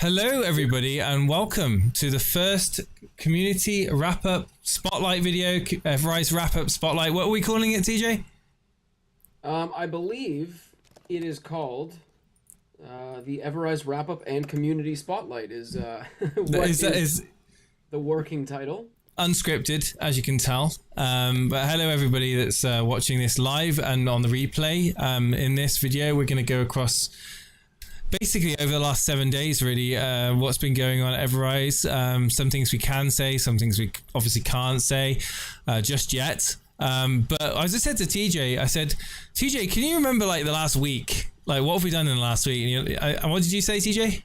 Hello, everybody, and welcome to the first community wrap-up spotlight video, EverRise wrap-up spotlight. What are we calling it, TJ? I believe it is called the EverRise wrap-up and community spotlight is the working title. Unscripted, as you can tell. But hello, everybody that's watching this live and on the replay. In this video, we're going to go across basically over the last 7 days, really, what's been going on at EverRise. Some things we can say, some things we obviously can't say just yet. But as I said to TJ, I said, TJ, can you remember like the last week? Like, what have we done in the last week? And what did you say, TJ?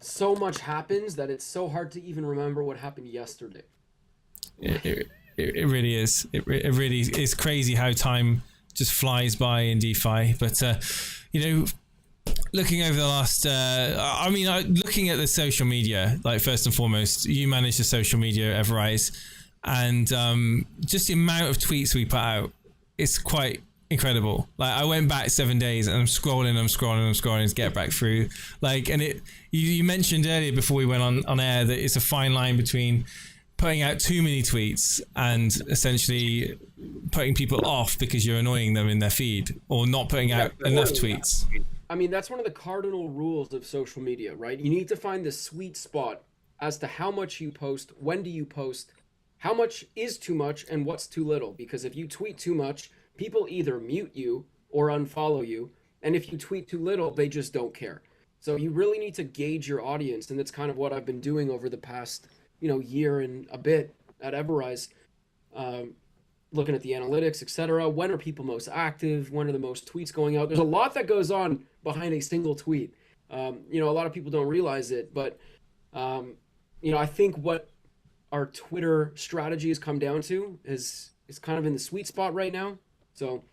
So much happens that it's so hard to even remember what happened yesterday. It really is. It really is crazy how time just flies by in DeFi. But, looking over the last, looking at the social media, like first and foremost, you manage the social media at EverRise, and just the amount of tweets we put out, it's quite incredible. Like, I went back 7 days and I'm scrolling to get back through. Like, and you mentioned earlier before we went on air that it's a fine line between putting out too many tweets and essentially putting people off because you're annoying them in their feed, or not putting out enough tweets. I mean, that's one of the cardinal rules of social media, right? You need to find the sweet spot as to how much you post, when do you post, how much is too much, and what's too little. Because if you tweet too much, people either mute you or unfollow you. And if you tweet too little, they just don't care. So you really need to gauge your audience. And that's kind of what I've been doing over the past, year and a bit at EverRise. Looking at the analytics, etc. When are people most active? When are the most tweets going out? There's a lot that goes on behind a single tweet. A lot of people don't realize it, but I think what our Twitter strategy has come down to is kind of in the sweet spot right now. So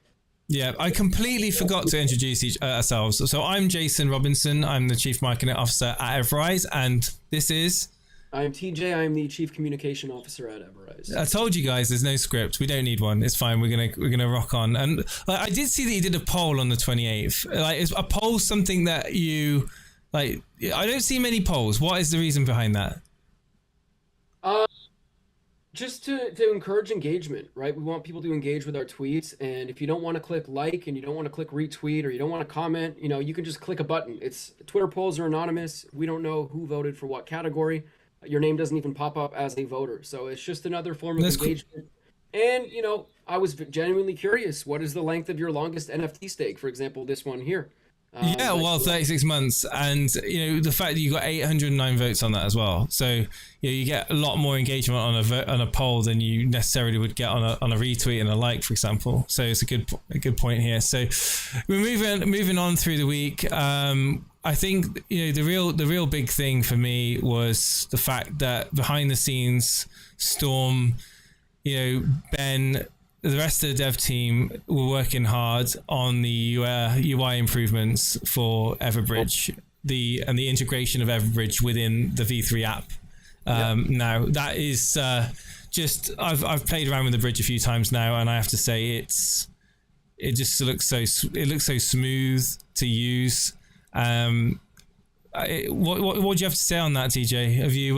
yeah, I completely forgot to introduce ourselves. So I'm Jason Robinson. I'm the Chief Marketing Officer at EverRise, and this is... I'm TJ. I'm the Chief Communication Officer at EverRise. I told you guys there's no script. We don't need one. It's fine. We're gonna rock on. And I did see that you did a poll on the 28th. Like, is a poll something that you like? I don't see many polls. What is the reason behind that? Just to encourage engagement, right? We want people to engage with our tweets, and if you don't want to click like and you don't want to click retweet or you don't want to comment, you can just click a button. Twitter polls are anonymous. We don't know who voted for what category. Your name doesn't even pop up as a voter. So it's just another form of engagement. Cool. And, I was genuinely curious. What is the length of your longest NFT stake? For example, this one here. 36 months. And, the fact that you got 809 votes on that as well. So, you get a lot more engagement on a poll than you necessarily would get on a retweet and a like, for example. So it's a good point here. So we're moving on through the week. I think the real big thing for me was the fact that behind the scenes, Storm, Ben, the rest of the dev team were working hard on the UI improvements for EverBridge, and the integration of EverBridge within the V3 app. Now that is I've played around with the bridge a few times now, and I have to say it looks so smooth to use. What do you have to say on that, TJ? Have you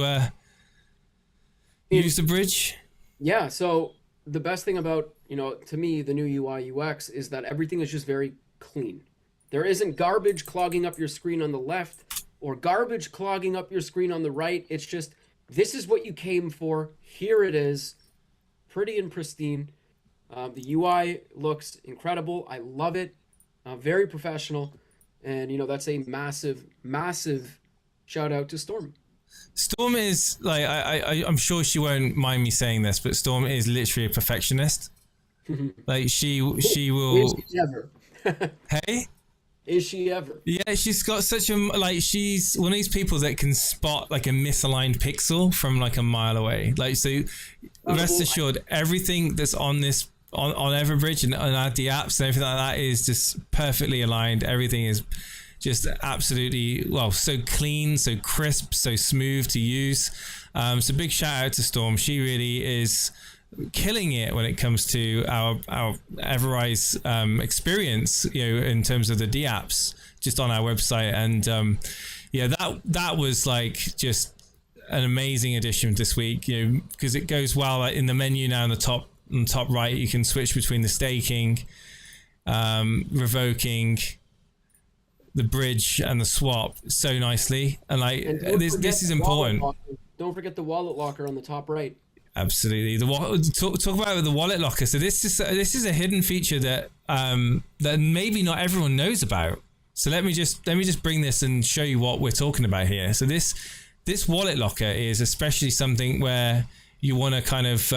used the bridge? Yeah, so the best thing about, to me, the new UI UX is that everything is just very clean. There isn't garbage clogging up your screen on the left or garbage clogging up your screen on the right. It's just, this is what you came for. Here it is, pretty and pristine. The UI looks incredible. I love it. Very professional. And, that's a massive, massive shout out to Storm. Storm is, like, I'm sure she won't mind me saying this, but Storm is literally a perfectionist. Like, she will... Is she ever? Hey? Is she ever? Yeah, she's got such a... she's one of these people that can spot, like, a misaligned pixel from, like, a mile away. Like, so rest assured, everything that's on this... On EverBridge and on the apps and everything like that is just perfectly aligned. Everything is just absolutely, so clean, so crisp, so smooth to use. So big shout out to Storm. She really is killing it when it comes to our EverRise experience, in terms of the D apps just on our website. And yeah, that was like just an amazing addition this week, you know, because it goes well like in the menu now on the top right. You can switch between the staking, revoking, the bridge, and the swap so nicely. And like this is important. Don't forget the wallet locker on the top right. Absolutely. Talk about the wallet locker. So this is a hidden feature that that maybe not everyone knows about. So let me just bring this and show you what we're talking about here. So this wallet locker is especially something where you want to kind of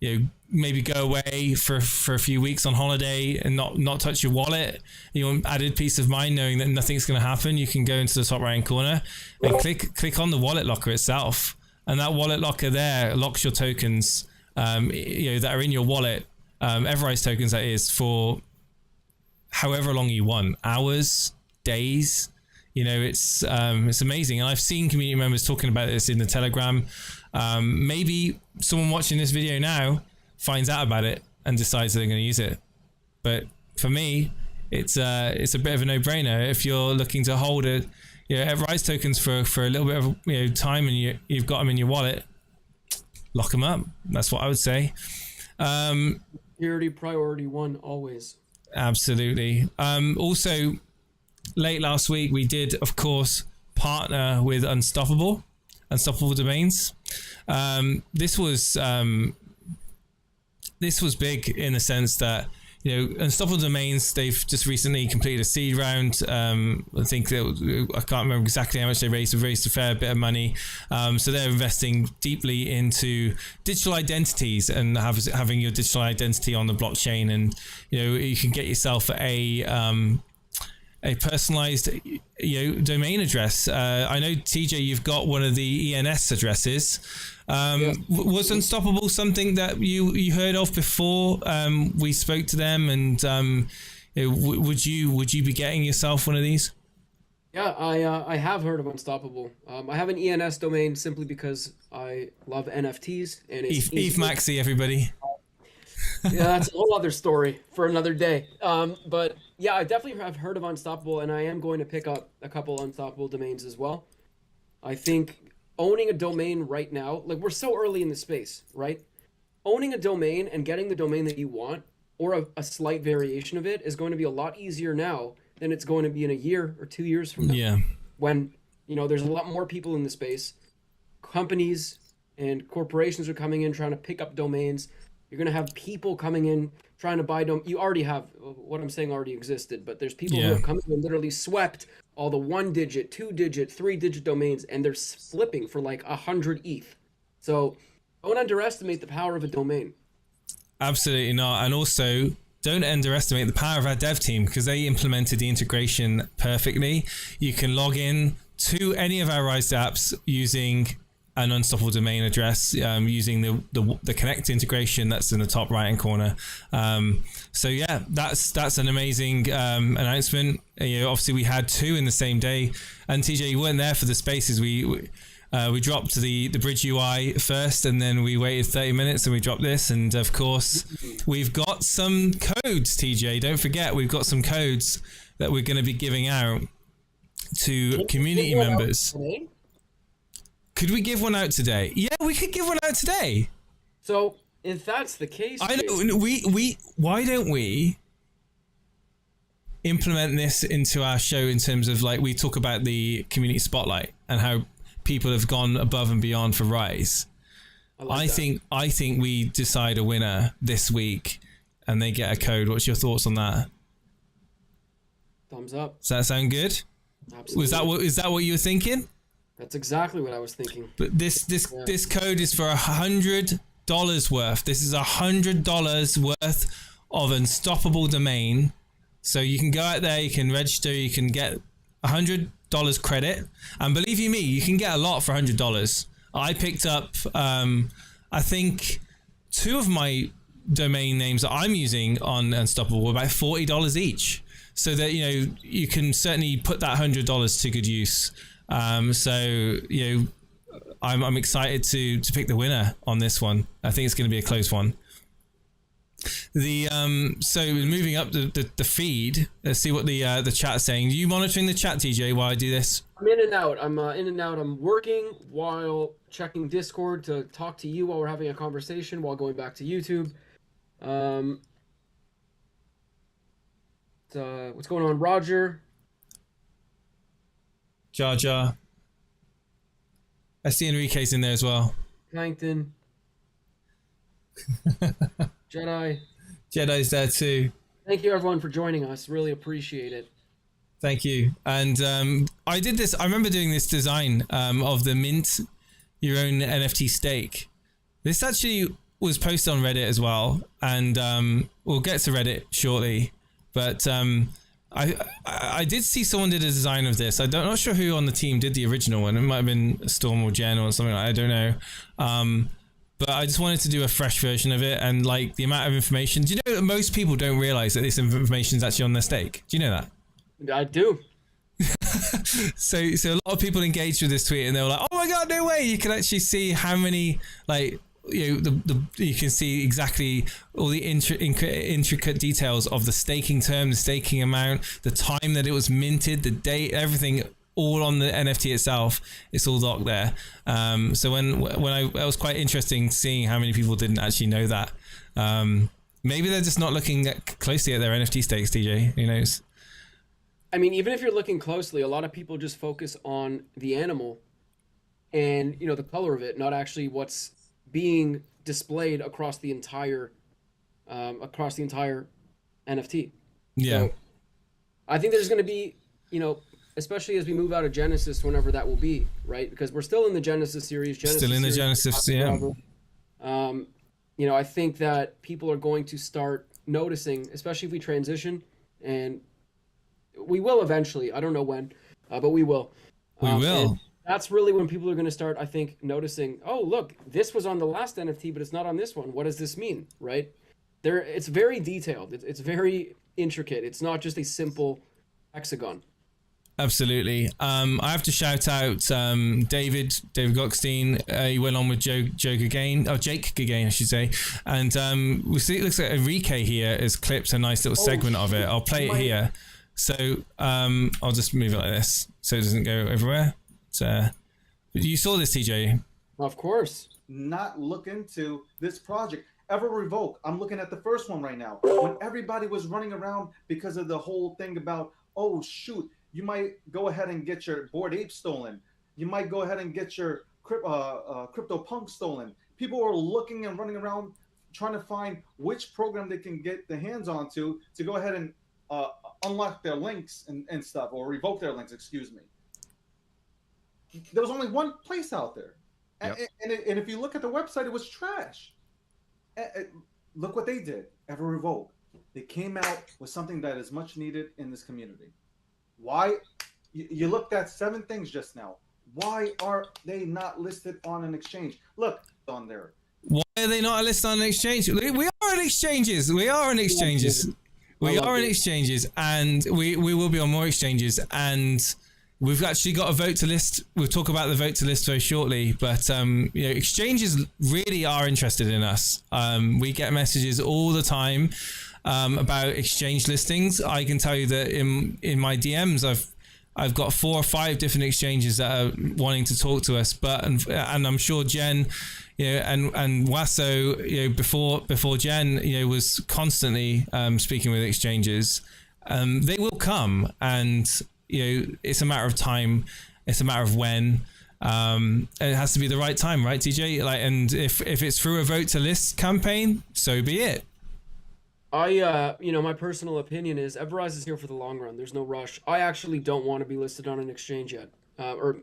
you know, maybe go away for a few weeks on holiday and not touch your wallet. You want added peace of mind knowing that nothing's going to happen. You can go into the top right hand corner and click on the wallet locker itself, and that wallet locker there locks your tokens you know, that are in your wallet, EverRise tokens that is, for however long you want, hours, days. You know, it's amazing. And I've seen community members talking about this in the Telegram. Maybe someone watching this video now finds out about it and decides they're going to use it. But for me, it's a bit of a no-brainer. If you're looking to hold it, you know, EverRise tokens for a little bit of, you know, time, and you've got them in your wallet, lock them up. That's what I would say. Security priority one always. Absolutely. Also, late last week, we did, of course, partner with Unstoppable Domains. This was big in the sense that, you know, Unstoppable Domains, they've just recently completed a seed round. I think I can't remember exactly how much they raised. They've raised a fair bit of money. So they're investing deeply into digital identities and having your digital identity on the blockchain. And, you know, you can get yourself a personalized, you know, domain address. I know, TJ, you've got one of the ENS addresses. Yeah. Was Unstoppable something that you heard of before we spoke to them? And you know, would you be getting yourself one of these? Yeah, I have heard of Unstoppable. I have an ENS domain simply because I love NFTs, and it's Eve Maxi, everybody. Yeah, that's a whole other story for another day. But yeah, I definitely have heard of Unstoppable, and I am going to pick up a couple Unstoppable domains as well. I think owning a domain right now, like, we're so early in the space, right? Owning a domain and getting the domain that you want, or a slight variation of it, is going to be a lot easier now than it's going to be in a year or 2 years from now. Yeah. When, you know, there's a lot more people in the space. Companies and corporations are coming in trying to pick up domains. You're going to have people coming in trying to buy You already have, what I'm saying already existed, but there's people who have come in and literally swept all the 1-digit, 2-digit, 3-digit domains, and they're flipping for like 100 ETH. So don't underestimate the power of a domain. Absolutely not. And also, don't underestimate the power of our dev team, because they implemented the integration perfectly. You can log in to any of our Rise apps using an Unstoppable domain address, using the Connect integration that's in the top right hand corner. So yeah, that's an amazing announcement. You know, obviously we had two in the same day, and TJ, you weren't there for the spaces. We dropped the bridge UI first, and then we waited 30 minutes and we dropped this. And of course, we've got some codes, TJ. Don't forget, we've got some codes that we're going to be giving out to community members. Could we give one out today? Yeah, we could give one out today. So if that's the case, I know why don't we implement this into our show in terms of, like, we talk about the community spotlight and how people have gone above and beyond for Rise. I think we decide a winner this week and they get a code. What's your thoughts on that? Thumbs up. Does that sound good? Absolutely. Is that what you were thinking? That's exactly what I was thinking. But this code is for $100 worth. This is $100 worth of Unstoppable domain. So you can go out there, you can register, you can get $100 credit, and believe you me, you can get a lot for $100. I picked up, I think, 2 of my domain names that I'm using on Unstoppable were about $40 each. So that, you know, you can certainly put that $100 to good use. So, you know, I'm excited to pick the winner on this one. I think it's going to be a close one. So moving up the feed, let's see what the chat's saying. Are you monitoring the chat, TJ, while I do this? I'm in and out. I'm in and out. I'm working while checking Discord to talk to you while we're having a conversation while going back to YouTube. What's going on, Roger? Jar Jar. I see Enrique's in there as well. Plankton. Jedi's there too. Thank you everyone for joining us. Really appreciate it. Thank you. And I did this. I remember doing this design of the mint your own NFT stake. This actually was posted on Reddit as well, and we'll get to Reddit shortly. But I did see someone did a design of this. Not sure who on the team did the original one. It might have been Storm or Jen or something like that. I don't know. But I just wanted to do a fresh version of it, and like the amount of information. Do you know that most people don't realize that this information is actually on their stake? Do you know that? I do. So a lot of people engaged with this tweet, and they were like, "Oh my god, no way!" You can actually see how many, like, you know, you can see exactly all the intricate details of the staking term, the staking amount, the time that it was minted, the date, everything. All on the NFT itself, it's all docked there. So when it was quite interesting seeing how many people didn't actually know that. Maybe they're just not looking closely at their NFT stakes, DJ. Who knows? I mean, even if you're looking closely, a lot of people just focus on the animal and, you know, the color of it, not actually what's being displayed across the entire NFT. Yeah. So I think there's going to be, you know, especially as we move out of Genesis, whenever that will be, right? Because we're still in the Genesis series. Genesis, yeah. You know, I think that people are going to start noticing, especially if we transition, and we will eventually. I don't know when, but we will. We will. That's really when people are going to start, I think, noticing, oh, look, this was on the last NFT, but it's not on this one. What does this mean, right? It's very detailed. It's very intricate. It's not just a simple hexagon. Absolutely. I have to shout out David Gockstein. He went on with Jake Gagain, I should say. And we see it looks like Enrique here has clipped a nice little segment of it. I'll play it here. So I'll just move it like this so it doesn't go everywhere. So you saw this, TJ? Of course. Not look into this project. Ever Revoke. I'm looking at the first one right now. When everybody was running around because of the whole thing about, oh, shoot, you might go ahead and get your Bored Ape stolen. You might go ahead and get your CryptoPunk stolen. People are looking and running around trying to find which program they can get their hands onto to go ahead and unlock their links and stuff, or revoke their links, excuse me. There was only one place out there. Yep. And if you look at the website, it was trash. Look what they did, Ever Revoke. They came out with something that is much needed in this community. Why? You looked at 7 things just now. Why are they not listed on an exchange? Look on there. Why are they not listed on an exchange? We are on exchanges. We are on exchanges. We are on exchanges, and we will be on more exchanges. And we've actually got a vote to list. We'll talk about the vote to list very shortly. But you know, exchanges really are interested in us. We get messages all the time about exchange listings. I can tell you that in my DMs, I've got 4 or 5 different exchanges that are wanting to talk to us. But and I'm sure Jen, you know, and Wasso, you know, before Jen, you know, was constantly speaking with exchanges. They will come, and you know, it's a matter of time. It's a matter of when. It has to be the right time, right, TJ? Like, and if it's through a vote to list campaign, so be it. You know, my personal opinion is EverRise is here for the long run. There's no rush. I actually don't want to be listed on an exchange yet, or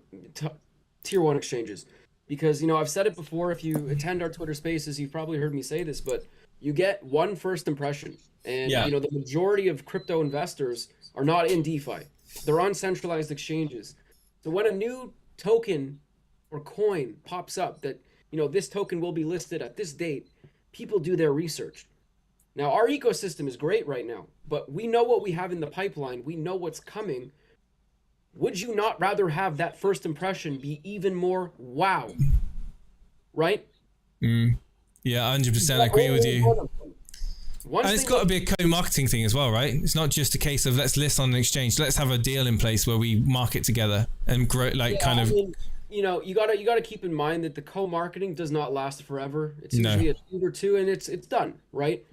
tier 1 exchanges, because, you know, I've said it before. If you attend our Twitter Spaces, you've probably heard me say this, but you get one first impression, and you know, the majority of crypto investors are not in DeFi. They're on centralized exchanges. So when a new token or coin pops up that, you know, this token will be listed at this date, people do their research. Now, our ecosystem is great right now, but we know what we have in the pipeline. We know what's coming. Would you not rather have that first impression be even more wow? Right? Yeah, 100% agree with you. One And it's thing got to be a co-marketing thing as well, right? It's not just a case of let's list on an exchange. Let's have a deal in place where we market together and grow, like kind of. I mean, you know, you gotta keep in mind that the co-marketing does not last forever. It's No. usually a tweet or two, and it's done, right?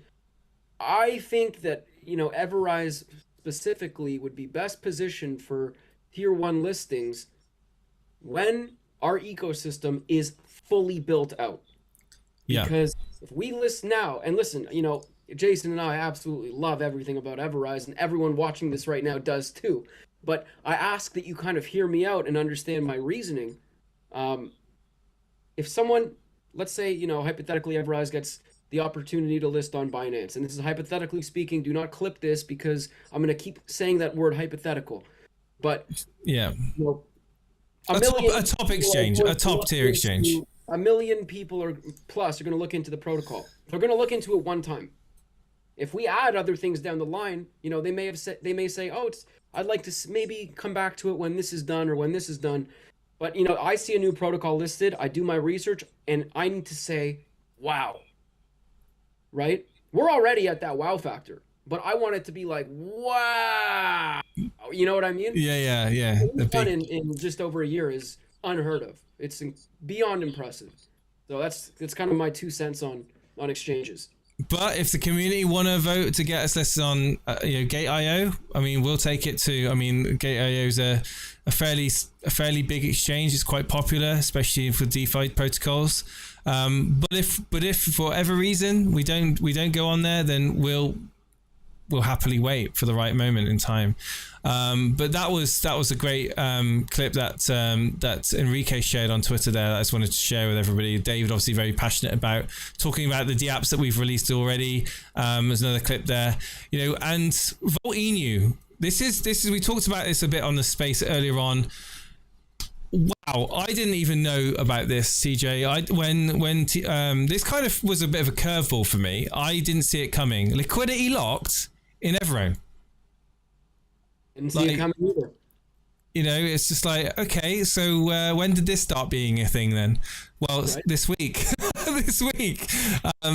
I think that, you know, EverRise specifically would be best positioned for tier 1 listings when our ecosystem is fully built out. Yeah. Because if we list now, and listen, you know, Jason and I absolutely love everything about EverRise, and everyone watching this right now does too. But I ask that you kind of hear me out and understand my reasoning. If someone, let's say, you know, hypothetically, EverRise gets the opportunity to list on Binance, and this is hypothetically speaking, do not clip this because I'm going to keep saying that word hypothetical. But, Yeah. you know, A top exchange, a top tier exchange. 1 million people or plus are going to look into the protocol. They're going to look into it one time. If we add other things down the line, you know, they may say, oh, I'd like to maybe come back to it when this is done or when this is done. But, you know, I see a new protocol listed, I do my research, and I need to say, wow, right? We're already at that wow factor, but I want it to be like, wow. You know what I mean? Yeah. What we've done in just over a year is unheard of. It's beyond impressive. So that's kind of my 2 cents on exchanges. But if the community want to vote to get us listed on, Gate.io, I mean, we'll take it too. I mean, Gate.io is a fairly big exchange. It's quite popular, especially for DeFi protocols. But if for whatever reason we don't go on there, then we'll happily wait for the right moment in time. But that was a great clip that Enrique shared on Twitter there that I just wanted to share with everybody. David obviously very passionate about talking about the DApps that we've released already. There's another clip there, you know, and Vault Enu. This is we talked about this a bit on the space earlier on. Wow, I didn't even know about this, TJ. When this kind of was a bit of a curveball for me. I didn't see it coming. Liquidity locked in Everone. Didn't see it coming either. You know, it's just like, okay, so when did this start being a thing then? Well, right. This week. This week.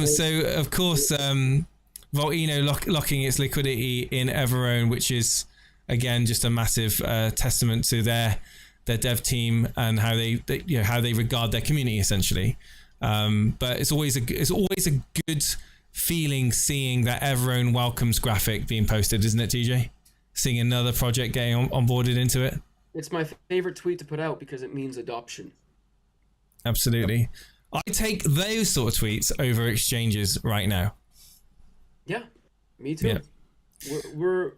So, of course, Vault Enu locking its liquidity in Everone, which is, again, just a massive testament to their dev team and how they regard their community, essentially. But it's always a good feeling seeing that Everone welcomes graphic being posted, isn't it, TJ? Seeing another project getting onboarded into it. It's my favorite tweet to put out because it means adoption. Absolutely. I take those sort of tweets over exchanges right now. Yeah, me too. Yeah.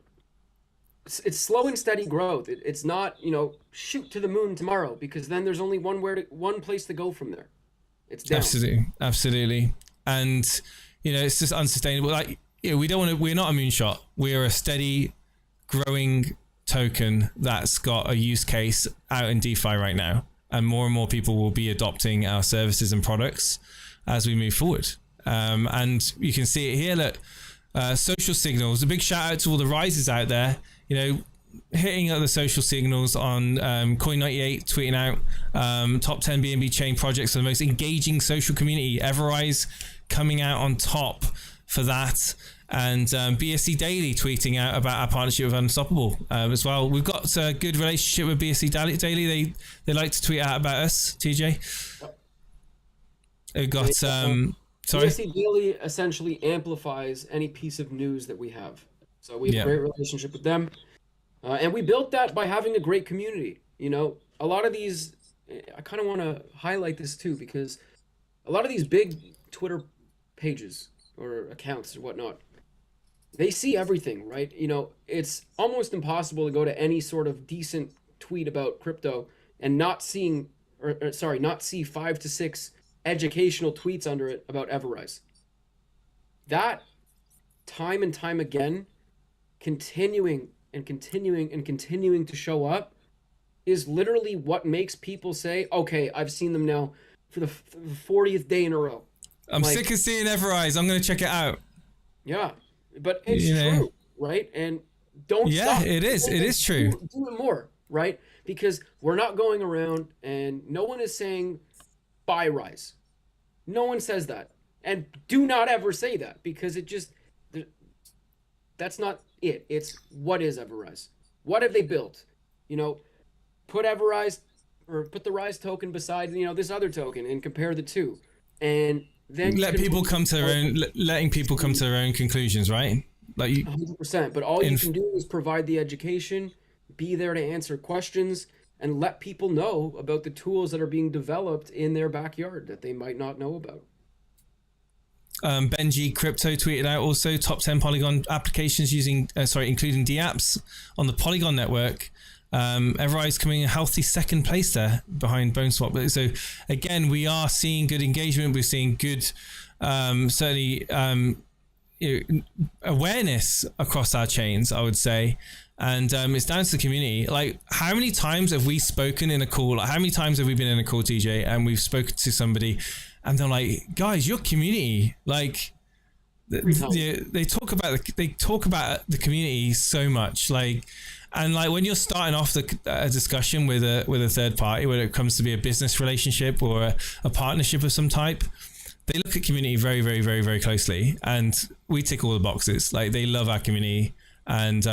It's slow and steady growth. It's not, you know, shoot to the moon tomorrow, because then there's only one place to go from there. It's down. Absolutely. And, you know, it's just unsustainable. Like, you know, we're not a moonshot. We're a steady growing token that's got a use case out in DeFi right now. And more people will be adopting our services and products as we move forward. And you can see it here. Look, social signals. A big shout out to all the risers out there. You know, hitting up the social signals on Coin98, tweeting out top 10 BNB chain projects for the most engaging social community. EverRise coming out on top for that. And BSC Daily tweeting out about our partnership with Unstoppable as well. We've got a good relationship with BSC Daily. They like to tweet out about us, TJ. We've got... sorry? BSC Daily essentially amplifies any piece of news that we have. So we have a great relationship with them. And we built that by having a great community. You know, a lot of these... I kind of want to highlight this too, because a lot of these big Twitter pages or accounts or whatnot, they see everything, right? You know, it's almost impossible to go to any sort of decent tweet about crypto and not see 5 to 6 educational tweets under it about EverRise. That, time and time again, continuing to show up is literally what makes people say, okay, I've seen them now for the 40th day in a row. I'm sick of seeing EverRise. I'm going to check it out. Yeah. But it's true, right? And don't stop. It is. It is true. Do it more, right? Because we're not going around and no one is saying buy Rise. No one says that. And do not ever say that, because that's not it. It's what is EverRise? What have they built? You know, put EverRise or put the Rise token beside, you know, this other token and compare the two. And then letting people come to their own conclusions, right? Like 100%. But all you can do is provide the education, be there to answer questions, and let people know about the tools that are being developed in their backyard that they might not know about. Benji Crypto tweeted out also top 10 Polygon applications including dApps on the Polygon network. EverRise coming in a healthy second place there behind BoneSwap. So again, we are seeing good engagement. We're seeing good, certainly awareness across our chains, I would say. And it's down to the community. Like, how many times have we spoken in a call? Like, how many times have we been in a call, TJ, and we've spoken to somebody and they're like, guys, your community, like, they talk about the community so much, like, and like when you're starting off a discussion with a third party, when it comes to be a business relationship or a partnership of some type, they look at community very, very, very, very closely, and we tick all the boxes. Like, they love our community, and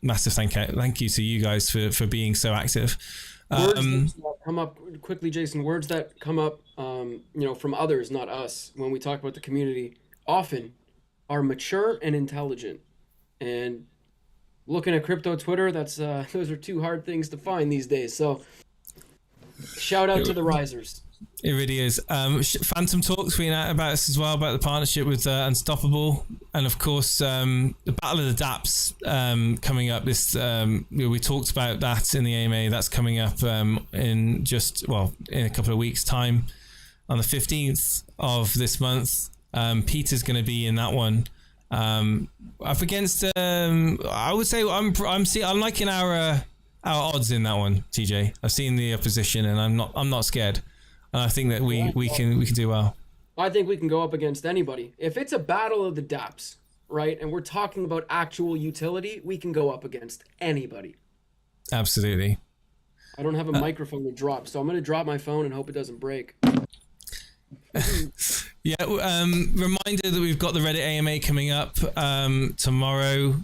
massive thank you to you guys for being so active. Words that come up quickly, Jason. Words that come up, you know, from others, not us, when we talk about the community, often are mature and intelligent. And looking at crypto Twitter, that's those are two hard things to find these days. So, shout out to the risers. It really is. Phantom Talk tweeting out about us as well, about the partnership with Unstoppable, and of course the Battle of the dApps coming up. This we talked about that in the AMA. That's coming up in a couple of weeks' time, on the 15th of this month. Peter's going to be in that one. Up against I would say I'm liking our odds in that one, TJ. I've seen the opposition and I'm not scared. And I think that we can do well. I think we can go up against anybody. If it's a battle of the dApps, right, and we're talking about actual utility, we can go up against anybody. Absolutely. I don't have a microphone to drop, so I'm going to drop my phone and hope it doesn't break. Yeah, reminder that we've got the Reddit AMA coming up tomorrow.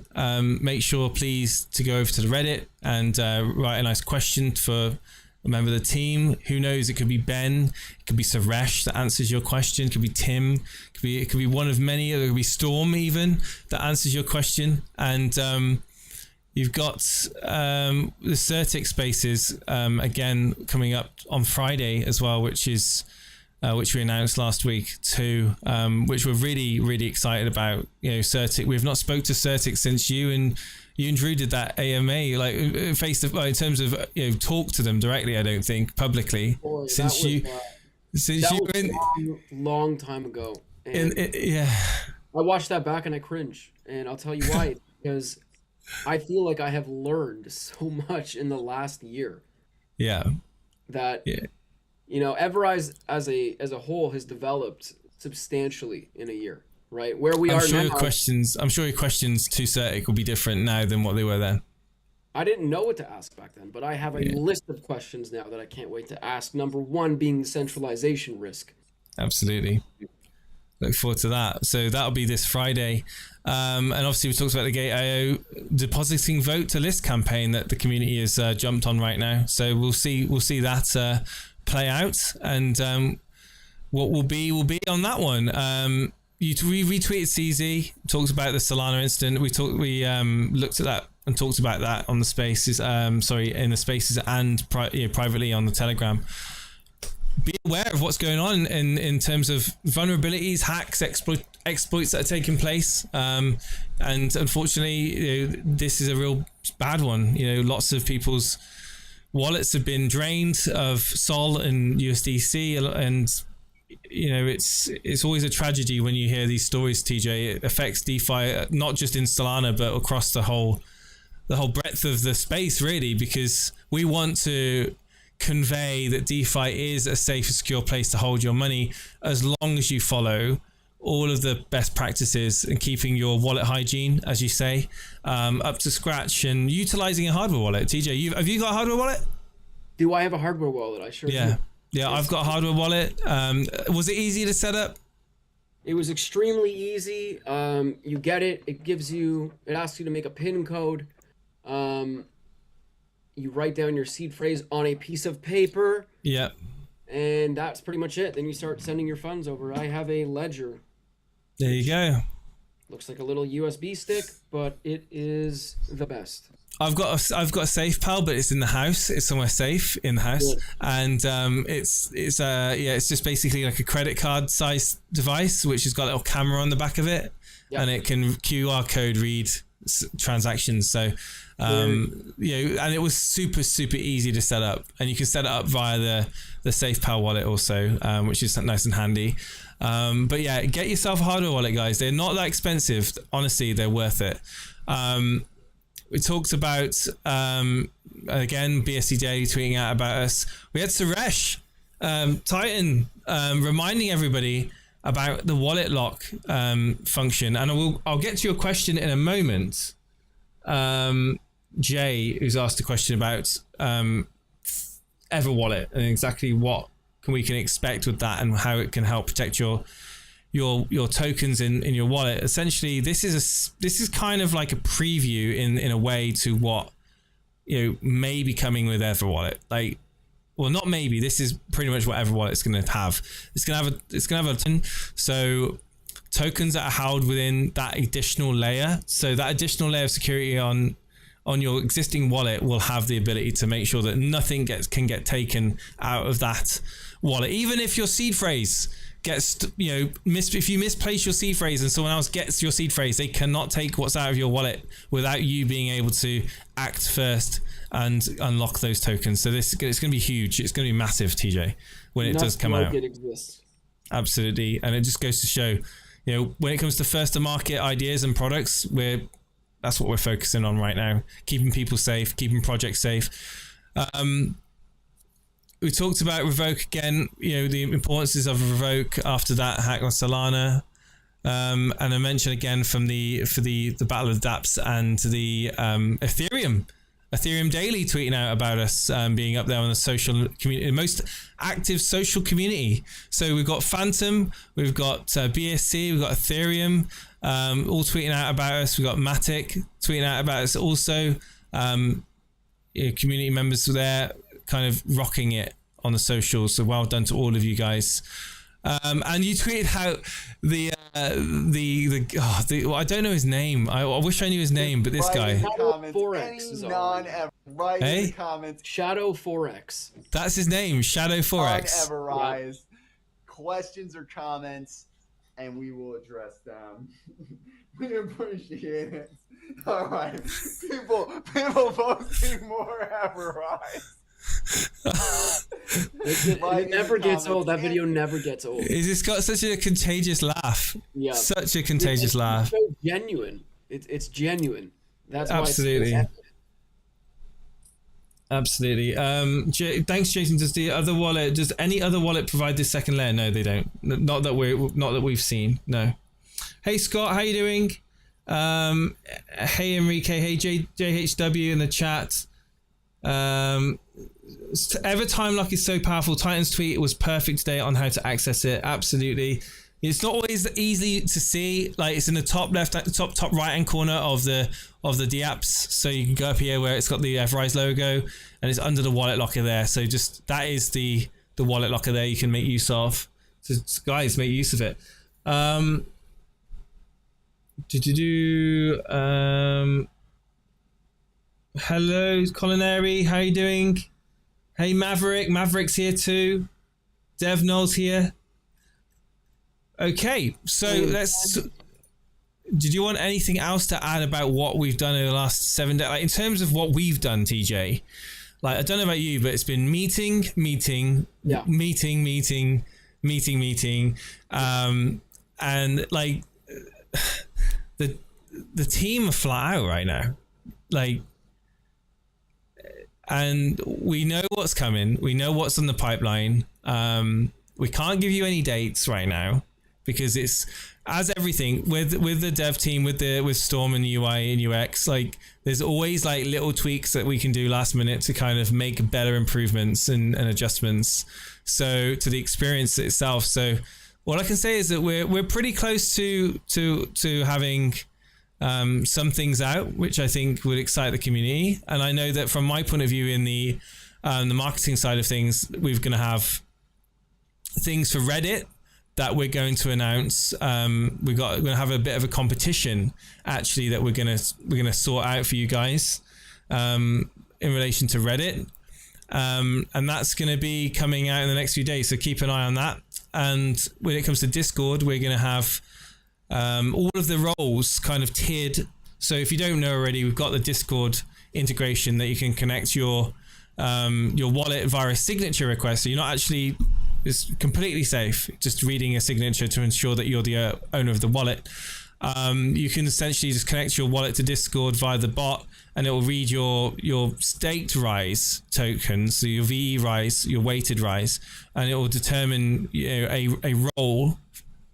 Make sure, please, to go over to the Reddit and write a nice question for a member of the team. Who knows? It could be Ben, it could be Suresh that answers your question. It could be Tim. It could be one of many. It could be Storm even that answers your question. And you've got the Certic Spaces again coming up on Friday as well, which we announced last week too, which we're really, really excited about. You know, Certic. We've not spoke to Certic since you and Drew did that AMA, like face to face, in terms of, you know, talk to them directly. I don't think publicly. Boy, since long time ago. Yeah, I watched that back and I cringe, and I'll tell you why. Because I feel like I have learned so much in the last year. Yeah. That. Yeah. You know, EverRise as a whole has developed substantially in a year, right? Where we are now. I'm sure your questions to Certic will be different now than what they were then. I didn't know what to ask back then, but I have a list of questions now that I can't wait to ask. Number one being the centralization risk. Absolutely. Look forward to that. So that'll be this Friday. And obviously we talked about the Gate.io depositing vote to list campaign that the community has jumped on right now. So we'll see that play out, and what will be on that one. We retweeted CZ, talked about the Solana incident. We looked at that and talked about that on the spaces, in the spaces and privately on the Telegram. Be aware of what's going on in terms of vulnerabilities, hacks, exploits that are taking place, and unfortunately, you know, this is a real bad one. You know, lots of people's wallets have been drained of Sol and USDC, and you know, it's always a tragedy when you hear these stories, TJ. It affects DeFi not just in Solana but across the whole breadth of the space, really, because we want to convey that DeFi is a safe and secure place to hold your money as long as you follow all of the best practices and keeping your wallet hygiene, as you say, up to scratch and utilizing a hardware wallet. TJ, have you got a hardware wallet? Do I have a hardware wallet? I sure do. Yeah, I've got a hardware wallet. Was it easy to set up? It was extremely easy. You get it. It asks you to make a PIN code. You write down your seed phrase on a piece of paper. Yep. And that's pretty much it. Then you start sending your funds over. I have a ledger. There you go. Looks like a little USB stick, but it is the best. I've got a safe pal, but it's in the house. It's somewhere safe in the house, Good. and it's just basically like a credit card size device, which has got a little camera on the back of it, Yep. and it can QR code read transactions. So, and it was super easy to set up, and you can set it up via the SafePal wallet also, which is nice and handy. But yeah, get yourself a hardware wallet, guys. They're not that expensive. Honestly, they're worth it. We talked about, again, BSC Daily tweeting out about us. We had Suresh, Titan, reminding everybody about the wallet lock function. And I'll get to your question in a moment. Jay, who's asked a question about EverWallet and exactly what we can expect with that and how it can help protect your tokens in your wallet. Essentially, this is kind of like a preview in a way to what may be coming with EverWallet. Like, well, not maybe. This is pretty much what EverWallet is going to have. It's going to have a so tokens that are held within that additional layer. So that additional layer of security on your existing wallet will have the ability to make sure that nothing can get taken out of that wallet, even if your seed phrase gets, if you misplace your seed phrase and someone else gets your seed phrase, they cannot take what's out of your wallet without you being able to act first and unlock those tokens. So it's going to be huge. It's going to be massive, TJ, when it does come out. It exists. Absolutely. And it just goes to show, when it comes to first to market ideas and products, that's what we're focusing on right now. Keeping people safe, keeping projects safe. We talked about Revoke again, the importances of Revoke after that hack on Solana. And I mentioned again for the Battle of the Dapps and the Ethereum Daily tweeting out about us being up there on the social community, the most active social community. So we've got Phantom, we've got BSC, we've got Ethereum, all tweeting out about us. We've got Matic tweeting out about us also. Community members there kind of rocking it on the socials. So well done to all of you guys. And you tweeted out well, I don't know his name. I wish I knew his name, but this guy. Forex is right in the comments. Shadow Forex. That's his name, Shadow Forex. On EverRise. Yep. Questions or comments, and we will address them. We appreciate it. All right, people posting more EverRise. It never gets old. That video never gets old. It's just got such a contagious laugh. Yeah, such a contagious laugh. It's so genuine. It's genuine. That's absolutely. Why Absolutely. Thanks, Jason. Does any other wallet provide this second layer? No, they don't. Not that we've seen. No. Hey Scott, how you doing? Hey Enrique. Hey JHW in the chat. Ever Time Lock is so powerful. Titan's tweet was perfect today on how to access it. Absolutely. It's not always easy to see. Like, it's in the top left, top right hand corner of the apps. So you can go up here where it's got the EverRise logo, and it's under the wallet locker there. So just that is the wallet locker there you can make use of. So guys, make use of it. Hello, Culinary. How you doing? Hey, Maverick's here too. Dev Knowles here. Okay, so let's. Did you want anything else to add about what we've done in the last 7 days? Like, in terms of what we've done, TJ. Like, I don't know about you, but it's been meeting, yeah. meeting, and like the team are flat out right now. Like. And we know what's coming. We know what's on the pipeline. We can't give you any dates right now because it's, as everything with the dev team, with Storm and UI and UX, like there's always like little tweaks that we can do last minute to kind of make better improvements and adjustments. So to the experience itself. So All I can say is that we're pretty close to having some things out, which I think would excite the community. And I know that from my point of view in the marketing side of things, we're going to have things for Reddit that we're going to announce. We're going to have a bit of a competition actually that we're going to sort out for you guys in relation to Reddit. And that's going to be coming out in the next few days. So keep an eye on that. And when it comes to Discord, we're going to have all of the roles kind of tiered. So if you don't know already, we've got the Discord integration that you can connect your wallet via a signature request. So you're not actually, it's completely safe, just reading a signature to ensure that you're the owner of the wallet. You can essentially just connect your wallet to Discord via the bot, and it will read your staked Rise tokens, so your VE Rise, your weighted Rise, and it will determine a role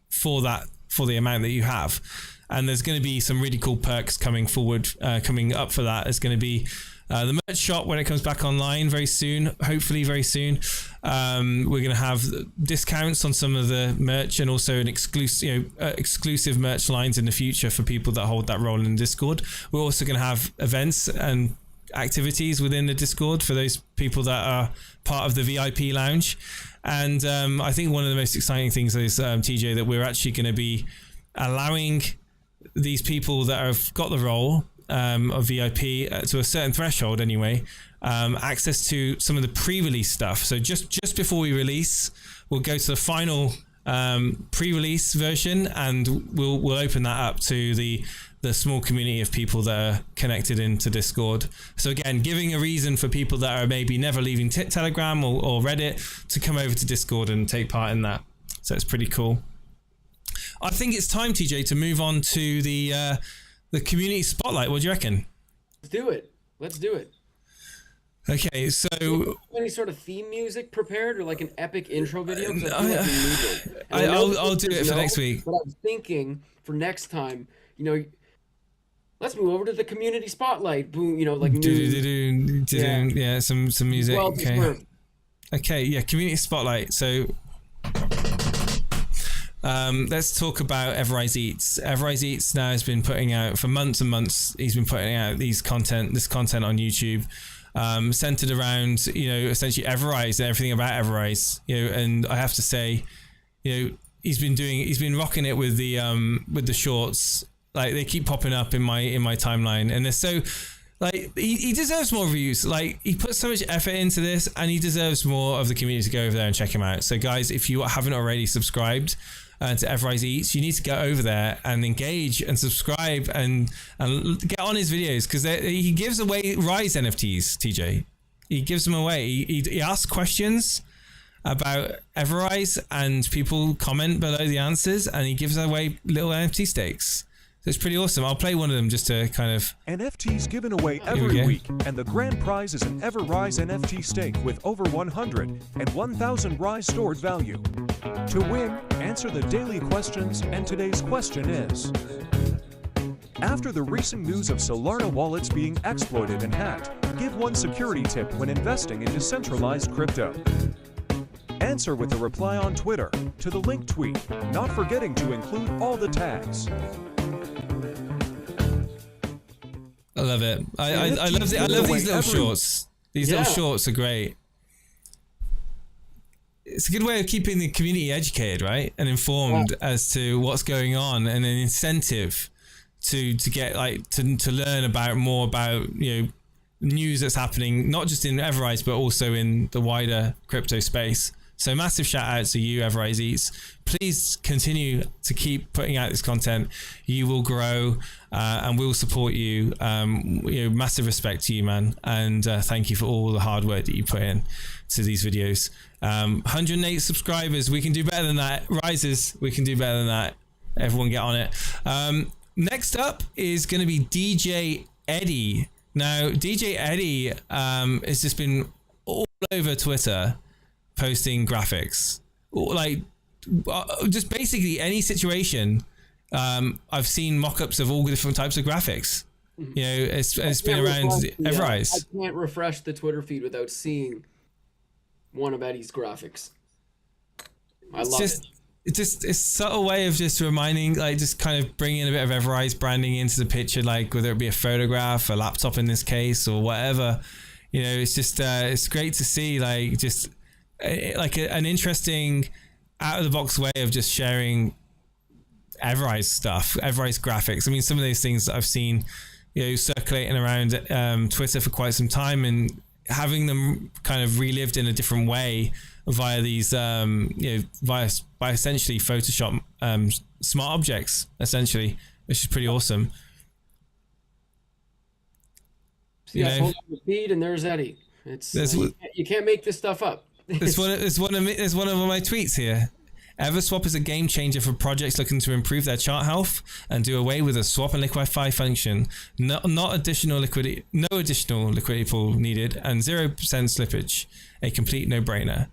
for the amount that you have. And there's going to be some really cool perks coming up for that. There's going to be the merch shop when it comes back online very soon, hopefully very soon. We're going to have discounts on some of the merch, and also an exclusive merch lines in the future for people that hold that role in Discord. We're also going to have events and activities within the Discord for those people that are part of the VIP lounge. And I think one of the most exciting things is, TJ, that we're actually going to be allowing these people that have got the role of VIP to a certain threshold anyway, access to some of the pre-release stuff. So just before we release, we'll go to the final pre-release version, and we'll open that up to the small community of people that are connected into Discord. So again, giving a reason for people that are maybe never leaving Telegram or Reddit to come over to Discord and take part in that. So it's pretty cool. I think it's time, TJ, to move on to the community spotlight. What do you reckon? Let's do it. Okay, so any sort of theme music prepared, or like an epic intro video? I'll do it for next week. But I'm thinking for next time, let's move over to the community spotlight. Boom, like new. Yeah, some music. Well, okay, yeah, community spotlight. So let's talk about EverRise Eats. EverRise Eats now has been putting out for months and months. He's been putting out this content on YouTube, centered around essentially EverRise and everything about EverRise. And I have to say, he's been rocking it with the shorts. Like, they keep popping up in my timeline, and they're so, like, he deserves more views. Like, he put so much effort into this, and he deserves more of the community to go over there and check him out. So guys, if you haven't already subscribed to EverRise Eats, you need to go over there and engage and subscribe and get on his videos, because he gives away Rise NFTs, TJ. He gives them away. He asks questions about EverRise, and people comment below the answers, and he gives away little NFT stakes. So it's pretty awesome. I'll play one of them just to kind of... NFTs given away every week, and the grand prize is an EverRise NFT stake with over 100 and 1,000 Rise stored value. To win, answer the daily questions, and today's question is: after the recent news of Solana wallets being exploited and hacked, give one security tip when investing in decentralized crypto. Answer with a reply on Twitter to the linked tweet, not forgetting to include all the tags. I love it. I love these little shorts. These little shorts are great. It's a good way of keeping the community educated, right, and informed as to what's going on, and an incentive to get to learn more about news that's happening, not just in EverRise but also in the wider crypto space. So massive shout out to you, EverRise Eats. Please continue to keep putting out this content. You will grow, and we'll support you. Massive respect to you, man, and thank you for all the hard work that you put in to these videos. 108 subscribers. We can do better than that. Rises. We can do better than that. Everyone get on it. Next up is going to be DJ Eddie. Now, DJ Eddie has just been all over Twitter, posting graphics, like just basically any situation. I've seen mock-ups of all different types of graphics. It's been around EverRise. I can't refresh the Twitter feed without seeing one of Eddie's graphics. I love it. it's a subtle way of just reminding, like just kind of bringing a bit of EverRise branding into the picture, like whether it be a photograph, a laptop in this case, or whatever. You know, it's just it's great to see, like just like an interesting out of the box way of just sharing EverRise stuff, EverRise graphics. I mean, some of those things that I've seen, you know, circulating around Twitter for quite some time, and having them kind of relived in a different way via these, you know, by essentially Photoshop smart objects, essentially, which is pretty awesome. So yeah, hold on the feed, and there's Eddie. It's you can't make this stuff up. There's one of my tweets here. EverSwap is a game changer for projects looking to improve their chart health and do away with a swap and liquefy function. No additional liquidity pool needed, and 0% slippage. A complete no-brainer.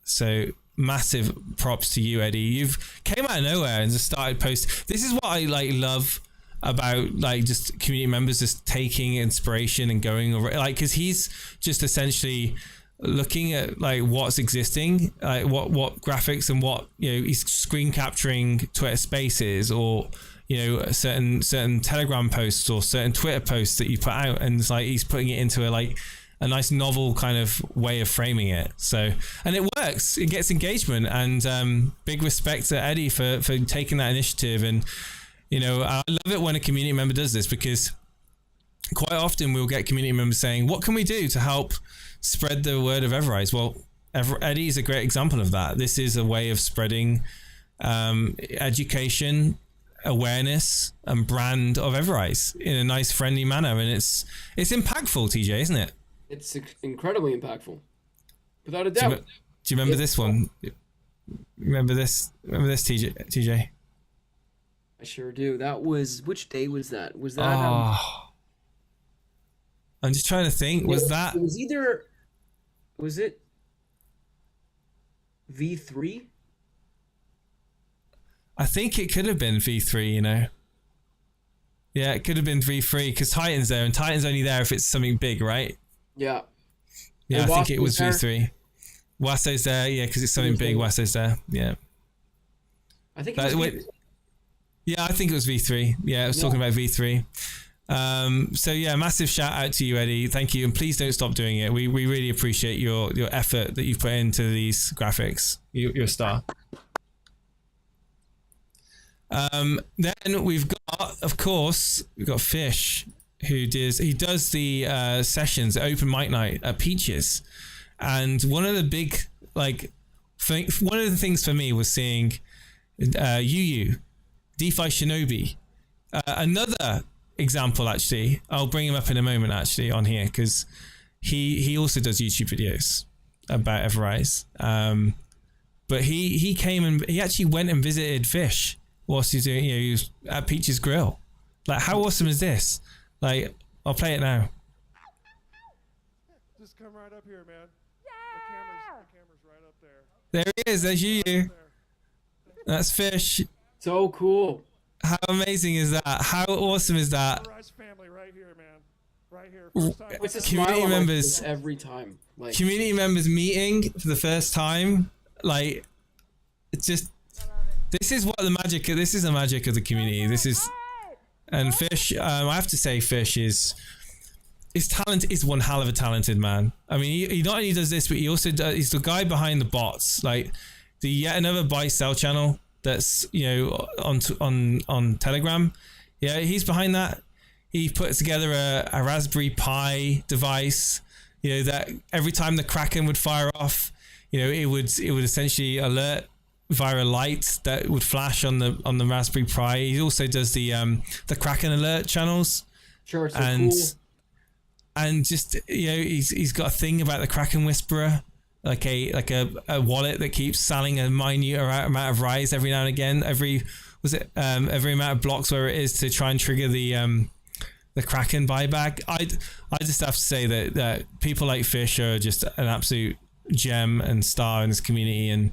So massive props to you, Eddie. You've came out of nowhere and just started post. This is what I like love about like just community members just taking inspiration and going over, like, because he's just essentially looking at like what's existing, like what graphics and what, you know, he's screen capturing Twitter Spaces, or you know, certain Telegram posts or certain Twitter posts that you put out, and it's like he's putting it into a nice novel kind of way of framing it. So, and it works, it gets engagement, and big respect to Eddie for taking that initiative. And you know, I love it when a community member does this, because quite often we'll get community members saying, what can we do to help spread the word of EverRise? Well, Eddie is a great example of that. This is a way of spreading education, awareness, and brand of EverRise in a nice, friendly manner. And it's impactful, TJ, isn't it? It's incredibly impactful, without a doubt. Do you remember this one? Remember this, TJ? I sure do. That was, which day was that? Was that? I'm just trying to think. Was it V3? I think it could have been V3, you know. Yeah, it could have been V3, because Titan's there, and Titan's only there if it's something big, right? Yeah. Yeah, I think it was V3. Wasso's there, yeah, because it's something big. Wasso's there, yeah. I think it was yeah, I think it was V3. Yeah, I was talking about V3. So yeah, massive shout out to you, Eddie. Thank you, and please don't stop doing it. We really appreciate your effort that you've put into these graphics. You're a star. Then we've got, of course, Fish, who does the sessions, open mic night at Peaches, and one of the big one of the things for me was seeing Yu DeFi Shinobi. Another example, actually, I'll bring him up in a moment, actually, on here, because he also does YouTube videos about EverRise. But he came and he actually went and visited Fish whilst he's doing, he was at Peach's Grill. Like, how awesome is this? Like, I'll play it now. Just come right up here, man. The camera's right up there. There he is. There's you. That's Fish. So cool. How amazing is that? How awesome is that? EverRise family right here, man. Right here. It's a community members every time. Like, community members meeting for the first time. Like, it's just, this is what the magic. This is the magic of the community. This is, and Fish. I have to say, Fish is talent. Is one hell of a talented man. I mean, he not only does this, but he also does. He's the guy behind the bots, like the yet another buy sell channel that's, you know, on Telegram. Yeah, he's behind that. He put together a Raspberry Pi device, you know, that every time the Kraken would fire off, you know, it would essentially alert via a light that would flash on the Raspberry Pi. He also does the Kraken alert channels. Sure, it's so cool. And just, you know, he's got a thing about the Kraken Whisperer, like a wallet that keeps selling a minute amount of rise every now and again, every amount of blocks where it is, to try and trigger the Kraken buyback. I just have to say that people like Fish are just an absolute gem and star in this community. And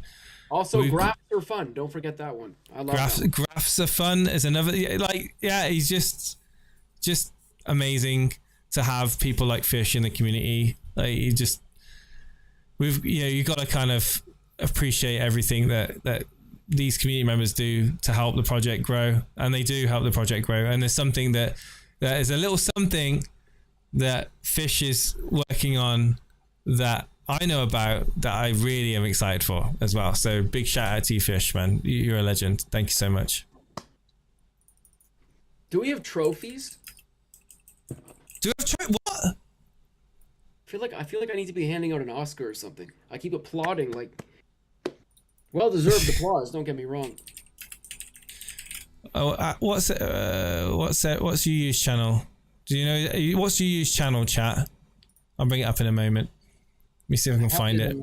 also graphs are fun. Don't forget that one. I love graphs are fun is another, he's just amazing to have people like Fish in the community. Like, you got to kind of appreciate everything that these community members do to help the project grow, and they do help the project grow. And there's something that is a little something that Fish is working on that I know about, that I really am excited for as well. So big shout out to you, Fish, man. You're a legend. Thank you so much. Do we have trophies? Do we have what? I feel like I need to be handing out an Oscar or something. I keep applauding, like, well-deserved applause. Don't get me wrong. Oh, what's your use channel? Do you know what's your use channel, chat? I'll bring it up in a moment. Let me see if I can find it.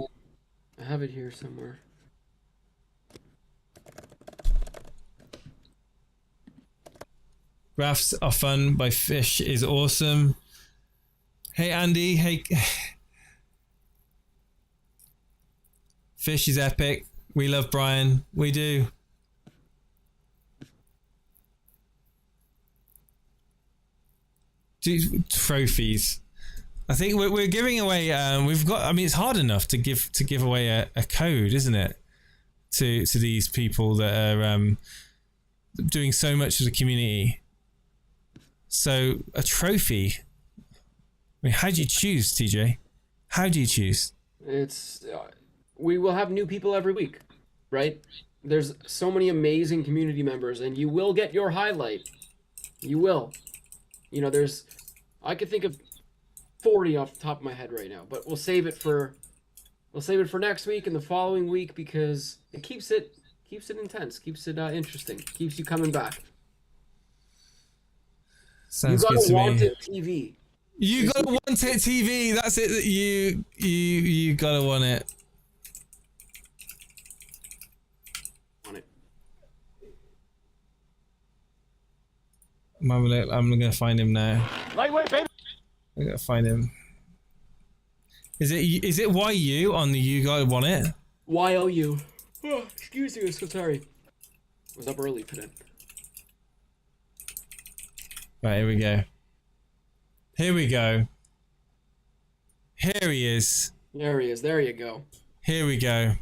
I have it here somewhere. Rafts are fun by Fish is awesome. Hey Andy, hey. Fish is epic. We love Brian. We do. Trophies. I think we're giving away. We've got. I mean, it's hard enough to give away a code, isn't it? To these people that are doing so much for the community. So a trophy. I mean, how do you choose, TJ? How do you choose? It's we will have new people every week, right? There's so many amazing community members, and you will get your highlight. You will. You know, I could think of 40 off the top of my head right now, but we'll save it for next week and the following week, because it keeps it intense, keeps it interesting, keeps you coming back. Sounds you good gotta to want me. it TV. You gotta want it TV. That's it. You gotta want it. Want it. I'm gonna find him now. Lightweight, baby. I gotta find him. Is it YU on the You Gotta Want It? YOU. Oh, excuse me, I'm so sorry. I was up early today. Right, here we go. Here we go. Here he is. There he is. There you go. Here we go.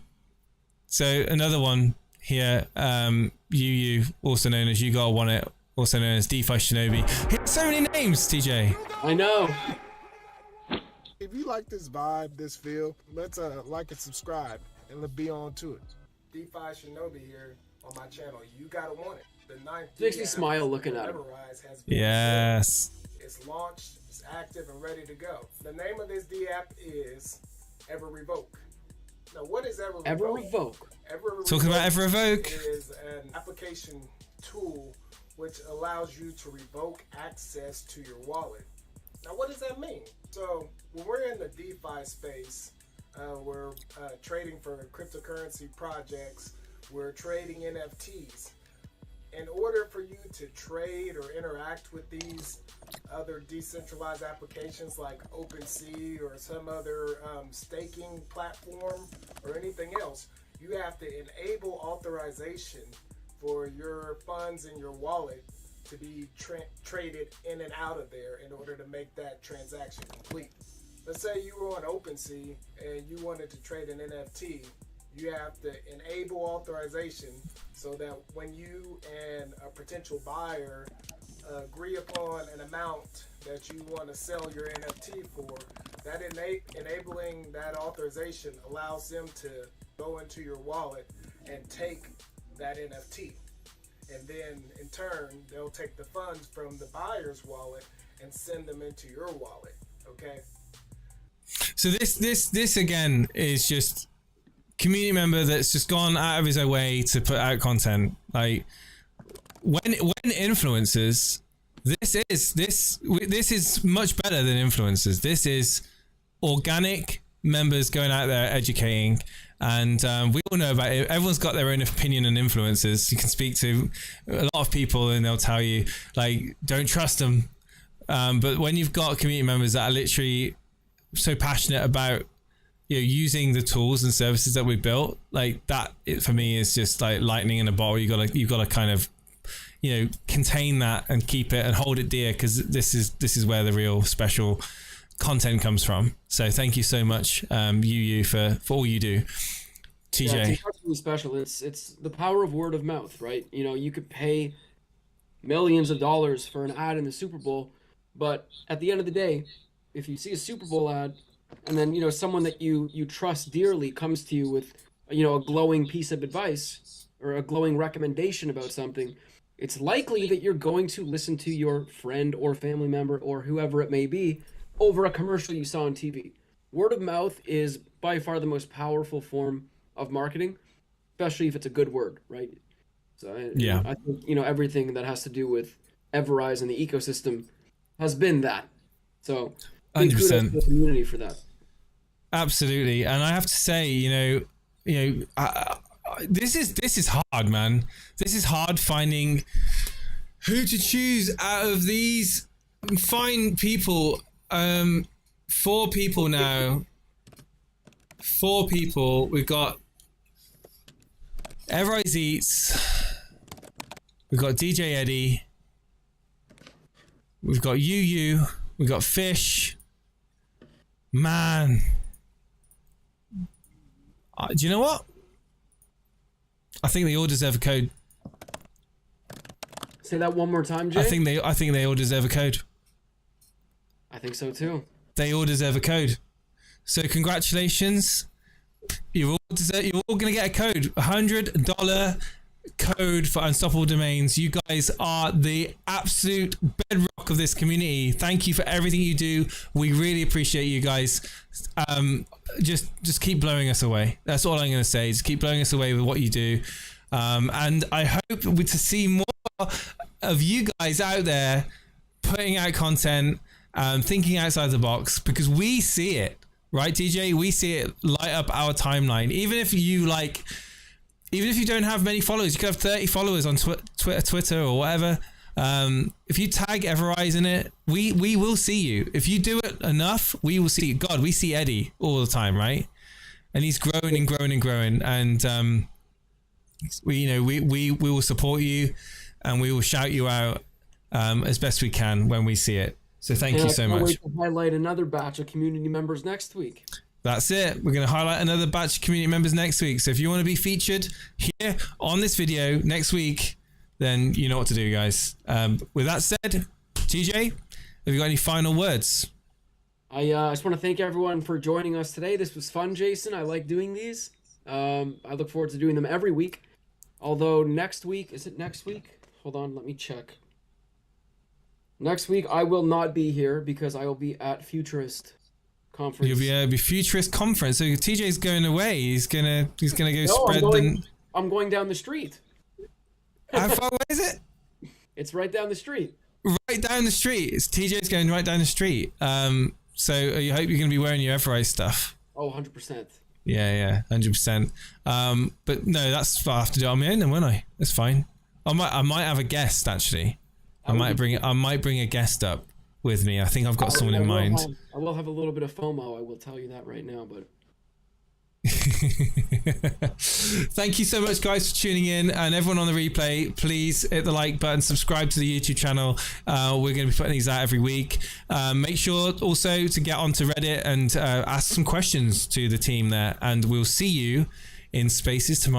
So another one here. UU, also known as You Gotta Want It, also known as DeFi Shinobi. He has so many names, TJ. I know. If you like this vibe, this feel, let's like and subscribe and let's be on to it. DeFi Shinobi here on my channel. You gotta want it. The ninth It makes me smile looking at him. EverRise has been Yes. It's launched, it's active and ready to go. The name of this D app is EverRevoke. Now, what is EverRevoke? EverRevoke. EverRevoke Talking about EverRevoke. is an application tool which allows you to revoke access to your wallet. Now, what does that mean? So, when we're in the DeFi space, we're trading for cryptocurrency projects, we're trading NFTs. In order for you to trade or interact with these other decentralized applications like OpenSea or some other staking platform or anything else, you have to enable authorization for your funds in your wallet to be traded in and out of there in order to make that transaction complete. Let's say you were on OpenSea and you wanted to trade an NFT. You have to enable authorization so that when you and a potential buyer agree upon an amount that you want to sell your NFT for, that enabling that authorization allows them to go into your wallet and take that NFT. And then in turn, they'll take the funds from the buyer's wallet and send them into your wallet. Okay. So this again is just community member that's just gone out of his own way to put out content. Like when influencers, this is much better than influencers. This is organic members going out there educating, and we all know about it. Everyone's got their own opinion on influencers. You can speak to a lot of people and they'll tell you, like, don't trust them. But when you've got community members that are literally so passionate about, you know, using the tools and services that we built, like that, it, for me, is just like lightning in a bottle. You've got to kind of, you know, contain that and keep it and hold it dear, because this is where the real special content comes from. So thank you so much, UU, for all you do. TJ. Yeah, it's incredibly special. It's the power of word of mouth, right? You know, you could pay millions of dollars for an ad in the Super Bowl, but at the end of the day, if you see a Super Bowl ad and then, you know, someone that you trust dearly comes to you with, you know, a glowing piece of advice or a glowing recommendation about something, it's likely that you're going to listen to your friend or family member or whoever it may be over a commercial you saw on TV. Word of mouth is by far the most powerful form of marketing, especially if it's a good word, right? So I think, you know, everything that has to do with EverRise and the ecosystem has been that. So big kudos to the community for that. Absolutely. And I have to say, this is hard, man. This is hard finding who to choose out of these fine people. 4 people now. 4 people. We've got EverRise Eats. We've got DJ Eddie. We've got We've got Fish. Man. Do you know what? I think they all deserve a code. Say that one more time, Jay. I think they all deserve a code. I think so too. They all deserve a code. So congratulations. You're all gonna get a code. $100 code for Unstoppable Domains. You guys are the absolute bedrock of this community. Thank you for everything you do. We really appreciate you guys. Just keep blowing us away. That's all I'm gonna say. Just keep blowing us away with what you do. And I hope to see more of you guys out there putting out content, thinking outside the box, because we see it, right, DJ? We see it light up our timeline. Even if you don't have many followers, you could have 30 followers on Twitter or whatever. If you tag EverRise in it, we will see you. If you do it enough, we will see you. God, we see Eddie all the time, right? And he's growing and growing and growing. And we will support you, and we will shout you out as best we can when we see it. So thank you so much. Wait to highlight another batch of community members next week. That's it. We're going to highlight another batch of community members next week. So if you want to be featured here on this video next week, then you know what to do, guys. With that said, TJ, have you got any final words? I just want to thank everyone for joining us today. This was fun, Jason. I like doing these. I look forward to doing them every week. Although next week, is it next week? Hold on, let me check. Next week, I will not be here because I will be at Futurist Conference. You'll be at the Futurist Conference. So TJ's going away. He's gonna go spread I'm going down the street. How far away is it? It's right down the street. Right down the street. TJ's going right down the street. So I hope you're going to be wearing your EverRise stuff. Oh, 100%. Yeah, 100%. But no, that's what I have to do on my own then, won't I? That's fine. I might have a guest actually. I might bring a guest up with me. I think I've got someone in mind. I will have a little bit of FOMO. I will tell you that right now, but. Thank you so much, guys, for tuning in, and everyone on the replay, please hit the like button, subscribe to the YouTube channel. We're going to be putting these out every week. Make sure also to get onto Reddit and ask some questions to the team there, and we'll see you in Spaces tomorrow.